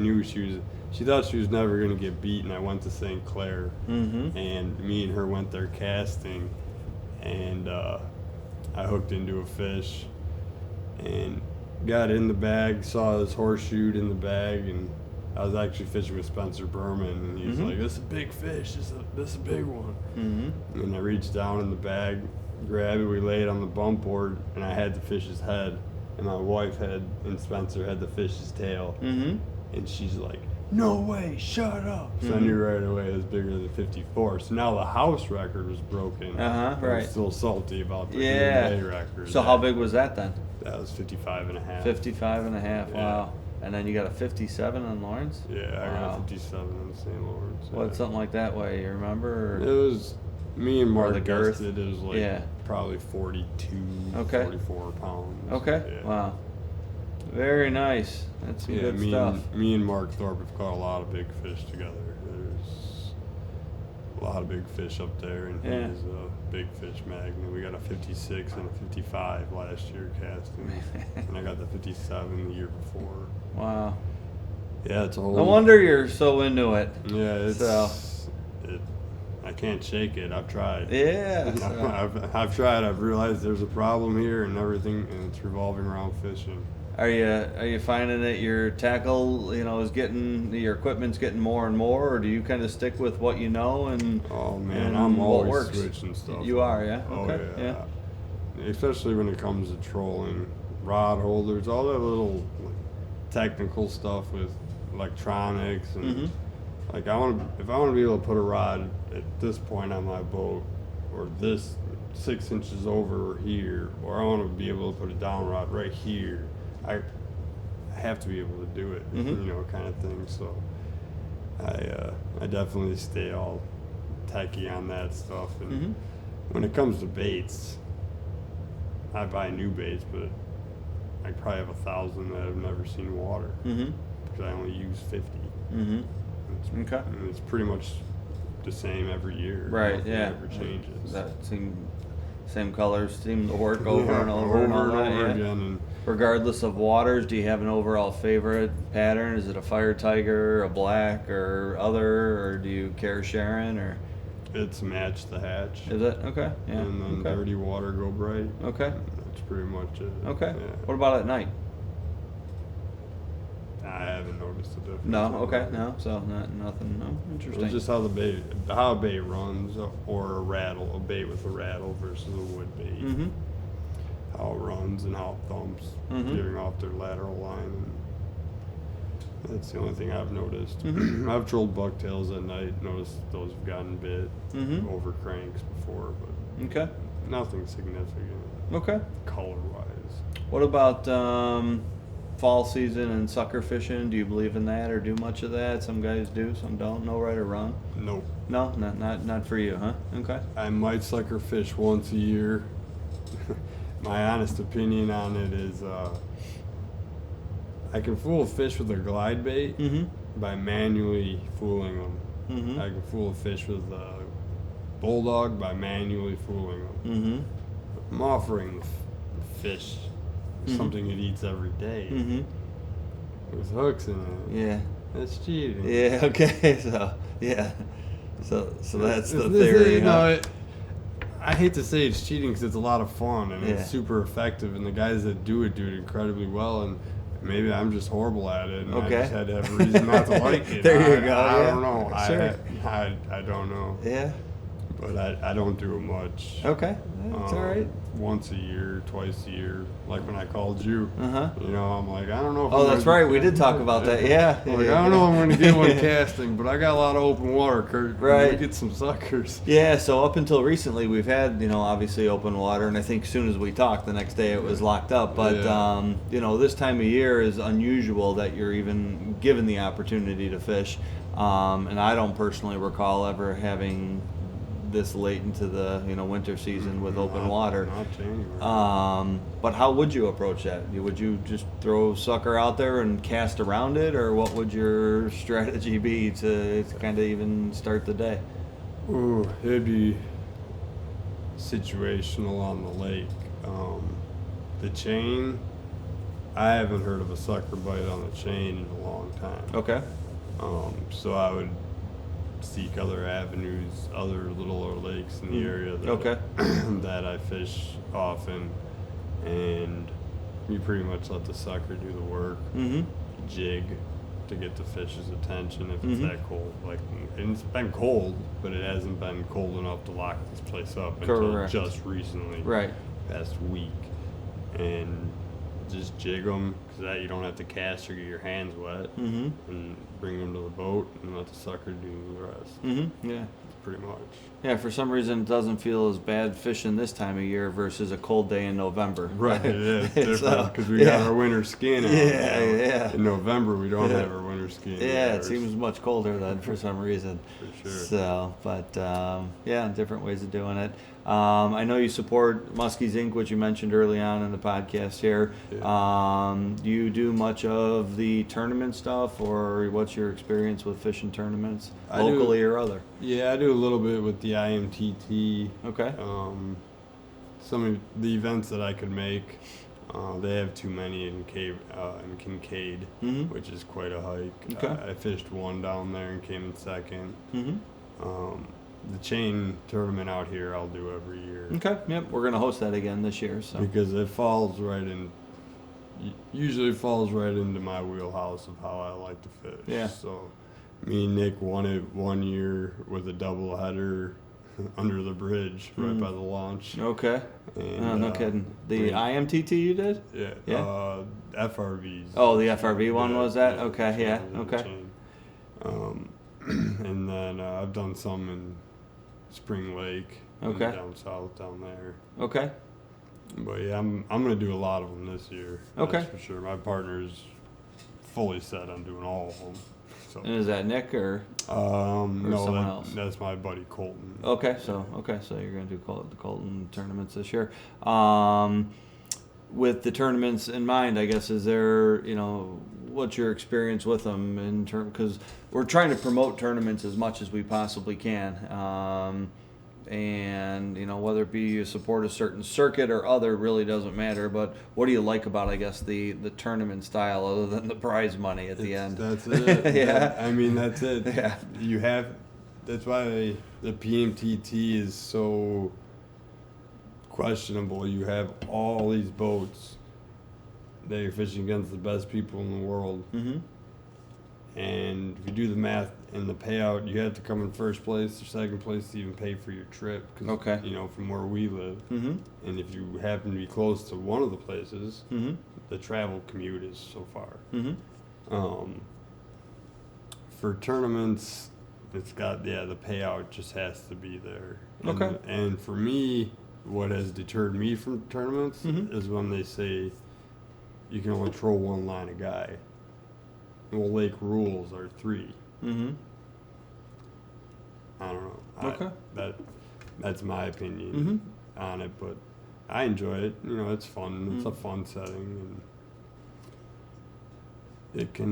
thought she was never going to get beat, and I went to St. Clair, and me and her went there casting, and I hooked into a fish and got in the bag, saw this horseshoe in the bag, and I was actually fishing with Spencer Berman, and he was like, "This is a big fish. This is a big one." And I reached down in the bag, grabbed it, we laid it on the bump board, and I had the fish's head, and my wife and Spencer had the fish's tail, and she's like, "No way, shut up." So I knew right away it was bigger than 54. So now the house record was broken. Right. I'm still salty about the Green Bay record. So how big was that then? That was 55.5. 55.5. Wow. And then you got a 57 on Lawrence? Yeah, I got a 57 on St. Lawrence. What's something like that way, you remember? Or? It was, me and Mark the girth? guessed it was like probably 42, 44 pounds. Okay. Yeah. Wow. Very nice. That's some good stuff. Me and Mark Thorpe have caught a lot of big fish together. There's a lot of big fish up there, and he's a big fish magnet. We got a 56 and a 55 last year casting, and I got the 57 the year before. Wow. Yeah, it's a whole. No wonder you're so into it. Yeah, I can't shake it. I've tried. Yeah. I've tried. I've realized there's a problem here, and everything, and it's revolving around fishing. Are you finding that your tackle, your equipment's getting more and more, or do you kind of stick with what you know and? Oh man, and I'm always works? switching stuff. You are, yeah. Oh Okay. yeah. Especially when it comes to trolling, rod holders, all that little technical stuff with electronics and if I want to be able to put a rod at this point on my boat, or this 6 inches over here, or I want to be able to put a down rod right here, I have to be able to do it, kind of thing. So I definitely stay all techy on that stuff. And when it comes to baits, I buy new baits, but I probably have 1,000 that have never seen water because I only use 50. Okay. And it's pretty much the same every year. Right. Nothing Yeah. ever changes. That same colors seem to work over and over and all that. Over again. And regardless of waters, do you have an overall favorite pattern? Is it a fire tiger, a black, or other, or do you care sharing, or? It's match the hatch. Is it? Okay. Yeah. And then dirty water go bright. Okay. That's pretty much it. Okay. Yeah. What about at night? I haven't noticed a difference. No. Okay. No. So nothing. No. Interesting. It's just how a bait runs, or a bait with a rattle versus a wood bait. How it runs and how it thumps, giving off their lateral line. And that's the only thing I've noticed. I've trolled bucktails at night. Noticed those have gotten bit over cranks before, but nothing significant. Okay. Color wise. What about fall season and sucker fishing? Do you believe in that or do much of that? Some guys do, some don't. No right or wrong? Nope. No, not for you, huh? Okay. I might sucker fish once a year. My honest opinion on it is I can fool a fish with a glide bait by manually fooling them. Mm-hmm. I can fool a fish with a bulldog by manually fooling them. Mm-hmm. I'm offering the fish Mm-hmm. something it eats every day Mm-hmm. with hooks in it. Yeah. That's cheating. Yeah. Okay. So yeah. So that's the This- theory. you huh? know, I hate to say it's cheating because it's a lot of fun and Yeah. it's super effective, and the guys that do it incredibly well. And maybe I'm just horrible at it, and Okay. I just had to have a reason not to like it. There you go, I yeah. don't know. Sure. I don't know. Yeah. But I don't do it much. Okay. That's all right. Once a year, twice a year, like when I called you. Uh-huh. You know, I'm like, I don't know. If Oh, I'm that's gonna- right. We did talk about that. Yeah. I'm like, I don't know if I'm going to get one casting, but I got a lot of open water, Kurt. Right. We get some suckers. Yeah, so up until recently, we've had, obviously open water, and I think as soon as we talked, the next day it was locked up. But, Yeah. this time of year is unusual that you're even given the opportunity to fish. And I don't personally recall ever having this late into the, winter season with open water. Not January. But how would you approach that? Would you just throw sucker out there and cast around it, or what would your strategy be to kind of even start the day? Ooh, it'd be situational on the lake. The chain, I haven't heard of a sucker bite on the chain in a long time. Okay. So I would seek other avenues, other littler lakes in the area that, Okay. that I fish often, and you pretty much let the sucker do the work. Mm-hmm. Jig to get the fish's attention if it's Mhm. that cold. And it's been cold, but it hasn't been cold enough to lock this place up until Correct. just recently, Right. past week. And just jig them, because that you don't have to cast or get your hands wet, Mm-hmm. and bring them to the boat and let the sucker do the rest. Mm-hmm. Yeah. Pretty much. Yeah. For some reason, it doesn't feel as bad fishing this time of year versus a cold day in November. Right, yeah, it's It's, different because we got yeah. our winter skin out. Yeah, now. yeah. In November, we don't Yeah. have our winter skin. Yeah, it Ours, seems much colder then for some reason. for sure. So, but yeah, different ways of doing it. I know you support Muskies Inc., which you mentioned early on in the podcast here. Do you do much of the tournament stuff, or what's your experience with fishing tournaments, I do. locally or other? Yeah, I do a little bit with the IMTT. Okay. Some of the events that I could make, they have too many in Kincaid, Mm-hmm. which is quite a hike. Okay. I fished one down there and came in second. Mm-hmm. The chain tournament out here I'll do every year Okay. Yep. We're gonna host that again this year. So. because it falls right in. Usually falls right into my wheelhouse of how I like to fish. Yeah. So, me and Nick won it one year with a double header under the bridge right by the launch. Okay. And, Oh, no kidding. The we- IMTT you did? Yeah. Yeah. FRVs. Oh, the FRV one Yeah, was that? yeah, Okay. Yeah. chains and Okay. chain. And then I've done some in Spring Lake. and Okay. Down south, down there. Okay. But yeah, I'm gonna do a lot of them this year. Okay. That's for sure. My partner's fully set on doing all of them. So. And is that Nick or? No, someone else? that's my buddy Colton. Okay, so you're gonna do the Colton tournaments this year. With the tournaments in mind, I guess, is there, what's your experience with them in term? Because we're trying to promote tournaments as much as we possibly can, and whether it be you support a certain circuit or other really doesn't matter. But what do you like about, I guess, the tournament style other than the prize money at the end? That's it. Yeah. I mean, that's it. Yeah. You have. That's why the PMTT is so questionable. You have all these boats that you're fishing against the best people in the world, Mm-hmm. and if you do the math and the payout, you have to come in first place or second place to even pay for your trip. 'Cause, Okay. from where we live, Mm-hmm. and if you happen to be close to one of the places, Mm-hmm. the travel commute is so far. Mm-hmm. For tournaments, it's got the payout just has to be there. And, Okay. And for me, what has deterred me from tournaments Mhm. is when they say you can only throw one line of guy. Well, lake rules are 3. Mm-hmm. I don't know. Okay. That's my opinion Mm-hmm. on it, but I enjoy it. It's fun. It's a Mhm. fun setting, and it can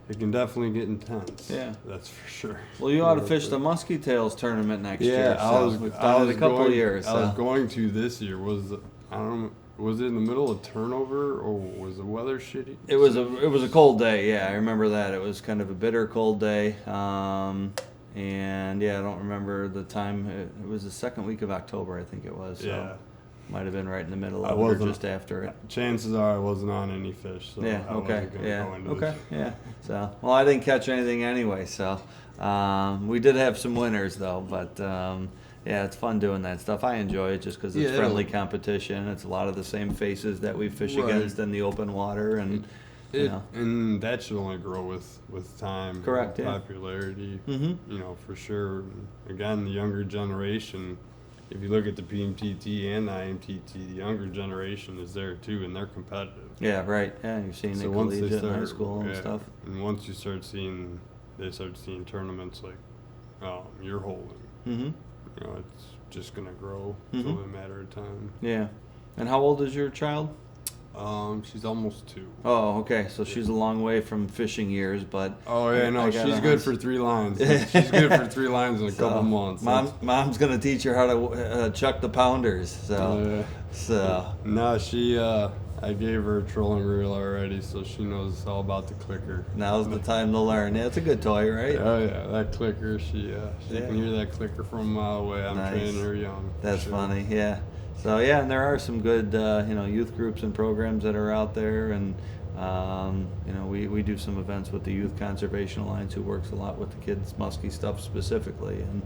it can definitely get intense. Yeah. That's for sure. Well, you ought to fish the Musky Tails tournament next year. Yeah, So we've done it a couple of years. I was going to this year. I don't know. Was it in the middle of turnover or was the weather shitty? It was a cold day. Yeah, I remember that. It was kind of a bitter cold day. And yeah, I don't remember the time. It was the second week of October, I think it was. So Yeah. might have been right in the middle of it or just after it. Chances are I wasn't on any fish, so Yeah. I Okay. wasn't gonna Yeah. go into Okay. this. Yeah. So well, I didn't catch anything anyway. So we did have some winners though, but. Yeah, it's fun doing that stuff. I enjoy it just because it's friendly competition. It's a lot of the same faces that we fish against in the open water, and and that should only grow with time. Correct. And yeah. popularity. Mm-hmm. You know, for sure. Again, the younger generation. If you look at the PMTT and the IMTT, the younger generation is there too, and they're competitive. Yeah. Right. Yeah. You're seeing it collegiate in high school and stuff. And once you start seeing, they start seeing tournaments like you're holding. Mm-hmm. You know, it's just gonna grow. It's only a matter of time. Yeah. And how old is your child? She's almost 2. Oh, okay. So she's a long way from fishing years, but Oh yeah, no, she's good for 3 lines. She's good for 3 lines in a couple months. Mom's gonna teach her how to chuck the pounders. So No, she. I gave her a trolling reel already, so she knows all about the clicker. now's the time to learn. Yeah, it's a good toy, right? Oh yeah, that clicker. She can hear that clicker from a mile away. I'm training her young. That's funny. Yeah. So yeah, and there are some good youth groups and programs that are out there, and we do some events with the Youth Conservation Alliance, who works a lot with the kids musky stuff specifically, and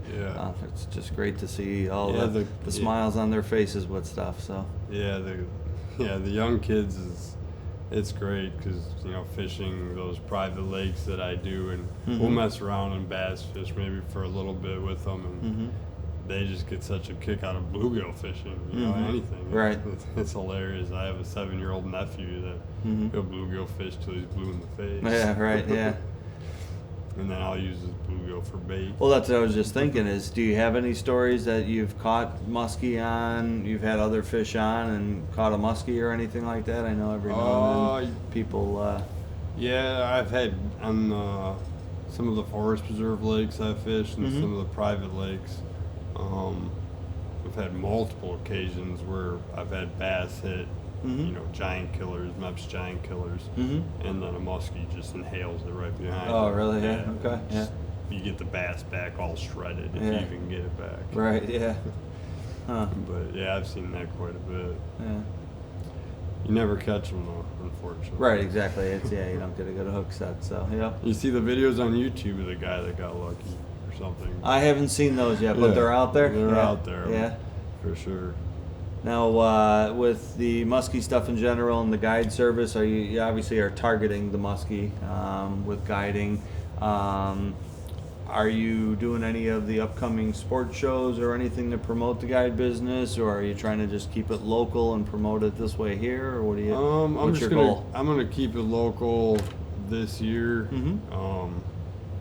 it's just great to see all the smiles on their faces with stuff. So the young kids it's great because fishing those private lakes that I do, and we'll mess around and bass fish maybe for a little bit with them, and they just get such a kick out of bluegill fishing, anything. Right. It's hilarious. I have a 7-year-old nephew that he'll bluegill fish till he's blue in the face. Yeah, right, yeah. And then I'll use his bluegill for bait. Well, that's what I was just thinking is, do you have any stories that you've caught muskie on, you've had other fish on and caught a muskie or anything like that? I know every now and then people... Yeah, I've had on some of the forest preserve lakes I've fished and some of the private lakes. I've had multiple occasions where I've had bass hit, giant killers, Mepps giant killers, and then a muskie just inhales it right behind. Oh, it. really? Yeah. Okay. Yeah. You get the bass back all shredded if you even get it back. Right. Yeah. Huh. But yeah, I've seen that quite a bit. Yeah. You never catch them though, unfortunately. Right. Exactly. It's you don't get a good hook set. So yeah. You see the videos on YouTube of the guy that got lucky or something. I haven't seen those yet, but they're out there. They're out there. Yeah. For sure. Now, with the muskie stuff in general and the guide service, you obviously are targeting the muskie with guiding. Are you doing any of the upcoming sport shows or anything to promote the guide business, or are you trying to just keep it local and promote it this way here, or what do you? What's your goal? I'm gonna keep it local this year. A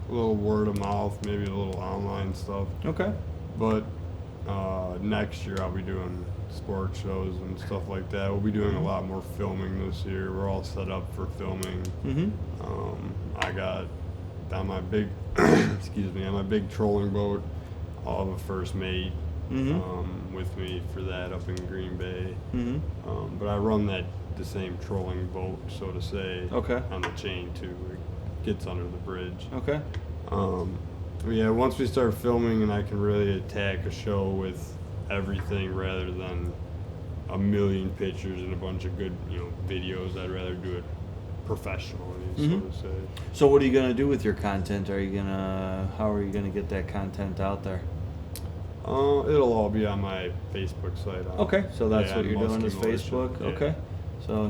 little word of mouth, maybe a little online stuff. Okay. But next year I'll be doing sport shows and stuff like that. We'll be doing a lot more filming this year. We're all set up for filming. I got on my big on my big trolling boat, I'll have a first mate with me for that up in Green Bay. But I run the same trolling boat, so to say, on the chain too. It gets under the bridge. Okay. But yeah, once we start filming and I can really attack a show with everything rather than a million pictures and a bunch of good videos, I'd rather do it professionally, so to say. So what are you gonna do with your content? How are you gonna get that content out there? It'll all be on my Facebook site. Okay, so that's what you're doing is Musky Facebook. Mulisha, yeah. Okay, so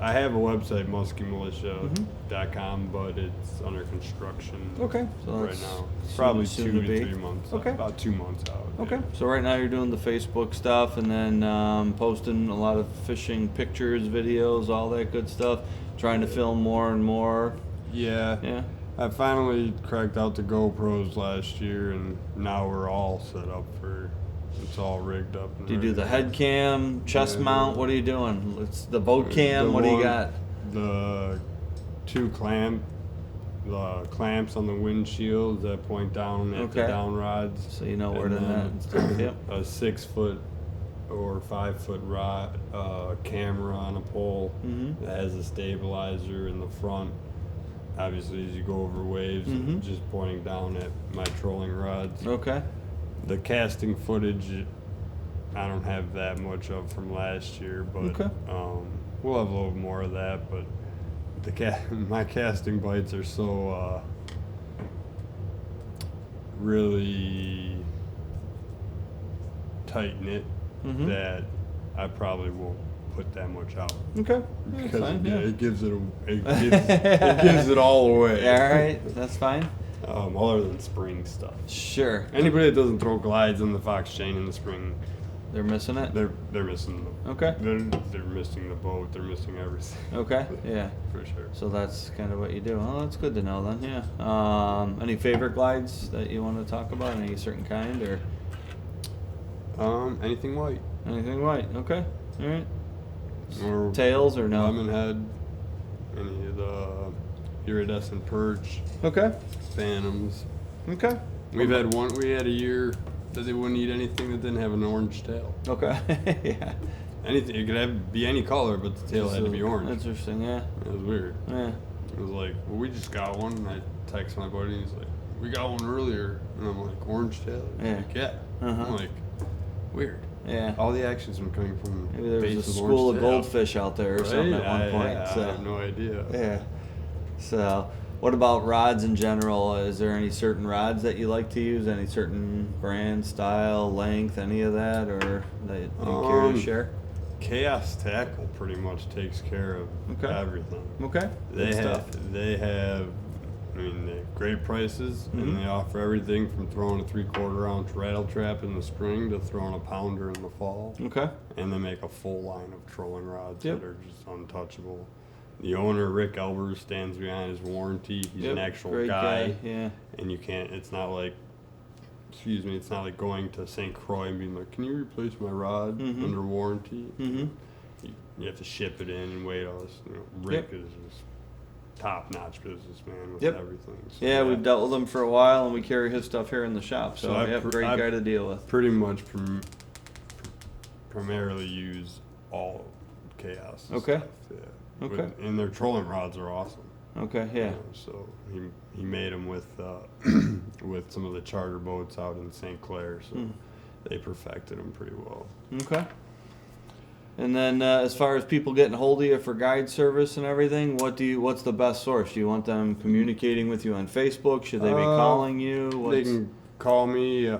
I have a website, muskymulisha.com, but it's under construction. Okay, so right now, probably soon 2 to to be. 3 months. Okay, about 2 months out. Okay, yeah. so right now you're doing the Facebook stuff, and then posting a lot of fishing pictures, videos, all that good stuff. Trying to film more and more. Yeah. Yeah. I finally cracked out the GoPros last year, and now we're all set up for. It's all rigged up. And do you do the head cam, chest mount? What are you doing? It's the boat cam. What do you got? The the clamps on the windshields that point down at the down rods. So you know where to net and stuff. Yep. A 6 foot or 5 foot rod camera on a pole that has a stabilizer in the front. Obviously, as you go over waves, just pointing down at my trolling rods. Okay. The casting footage, I don't have that much of from last year, but we'll have a little more of that. But my casting bites are so really tight knit that I probably won't put that much out. Okay. Because fine, it gives it gives it all away. Yeah, all right, that's fine. Other than spring stuff. Sure. Anybody that doesn't throw glides in the fox chain in the spring, they're missing it. they're missing them. Okay. They're missing the boat. They're missing everything. Okay. Yeah. For sure. So that's kind of what you do. Well, that's good to know then. Yeah. Any favorite glides that you want to talk about? Any certain kind or? Anything white. Anything white. Okay. All right. Or Tails or no? Lemonhead. Any of the iridescent perch. Okay. Phantoms. Okay. We had a year that they wouldn't eat anything that didn't have an orange tail. Okay. Yeah. Anything. It could be any color, but the tail had to be orange. Interesting. Yeah. It was weird. Yeah. It was like, well, we just got one. And I text my buddy, and he's like, we got one earlier. And I'm like, orange tail? He's like, yeah. I'm like, weird. Yeah. All the action's been coming from Maybe there was a base of school of orange tail. goldfish out there or something at one point. Yeah, so. I have no idea. Yeah. So, what about rods in general? Is there any certain rods that you like to use? Any certain brand, style, length, any of that, or that you care to share? Chaos Tackle pretty much takes care of everything. Okay. They have great prices, and they offer everything from throwing a 3/4 ounce rattle trap in the spring to throwing a pounder in the fall. Okay. And they make a full line of trolling rods Yep. that are just untouchable. The owner, Rick Elbers, stands behind his warranty. He's an actual great guy. Yeah. And you can't, it's not like going to St. Croix and being like, can you replace my rod under warranty? You have to ship it in and wait all this. Rick is just top-notch businessman with everything. So, yeah, we've dealt with him for a while, and we carry his stuff here in the shop. So, great guy to deal with. Pretty much primarily use all Chaos. Okay. Stuff, yeah. Okay. And their trolling rods are awesome. Okay. Yeah. So he made them with with some of the charter boats out in St. Clair, so they perfected them pretty well. Okay. And then as far as people getting a hold of you for guide service and everything, what's the best source? Do you want them communicating with you on Facebook? Should they be calling you? They can call me.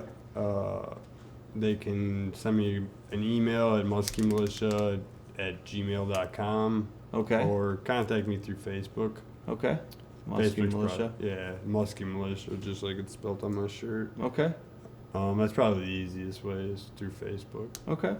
They can send me an email at muskymulisha@gmail.com. Okay. Or contact me through Facebook. Okay. Musky Mulisha. Yeah, Musky Mulisha, just like it's spelled on my shirt. Okay. That's probably the easiest way is through Facebook. Okay.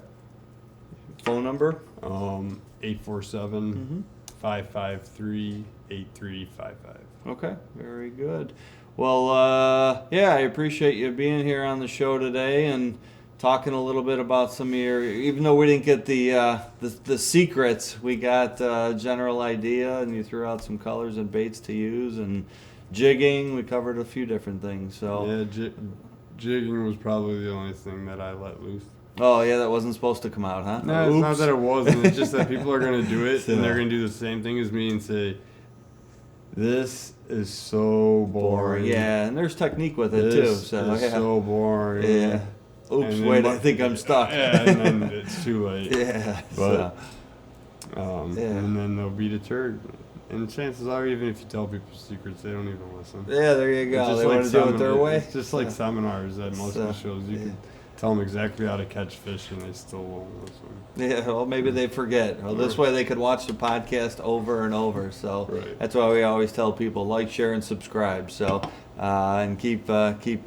Phone number? 847-553-8355. Okay, very good. Well, I appreciate you being here on the show today and talking a little bit about some of your, even though we didn't get the secrets, we got a general idea, and you threw out some colors and baits to use, and jigging, we covered a few different things. So yeah, jigging was probably the only thing that I let loose. Oh, yeah, that wasn't supposed to come out, huh? No, it's not that it wasn't. It's just that people are going to do it, and they're going to do the same thing as me and say, this is so boring. Yeah, and there's technique with it, too. So it's so boring. Yeah. Oops, wait, I think I'm stuck. Yeah, and then it's too late. Yeah. But, and then they'll be deterred. And chances are, even if you tell people secrets, they don't even listen. Yeah, there you go. They want to do it their way. It's just like seminars at most of the shows. You can tell them exactly how to catch fish, and they still won't listen. Yeah, well, maybe they forget. Well, this way they could watch the podcast over and over. So that's why we always tell people, like, share, and subscribe. So and keep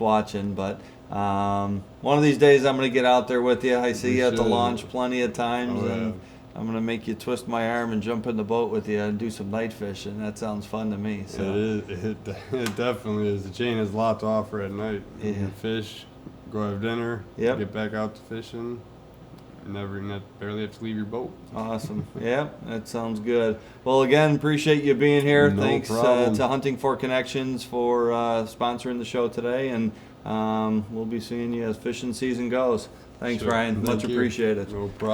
watching. But one of these days I'm going to get out there with you. I see you at the launch plenty of times, and I'm going to make you twist my arm and jump in the boat with you and do some night fishing. That sounds fun to me. So it definitely is. The chain has a lot to offer at night. You can fish, go have dinner, get back out to fishing, barely have to leave your boat. Awesome. Yeah, that sounds good. Well, again, appreciate you being here. No Thanks problem. to Hunting for Connections for sponsoring the show today, and we'll be seeing you as fishing season goes. Thanks, Sure. Ryan. Thank Much you. appreciated. No problem.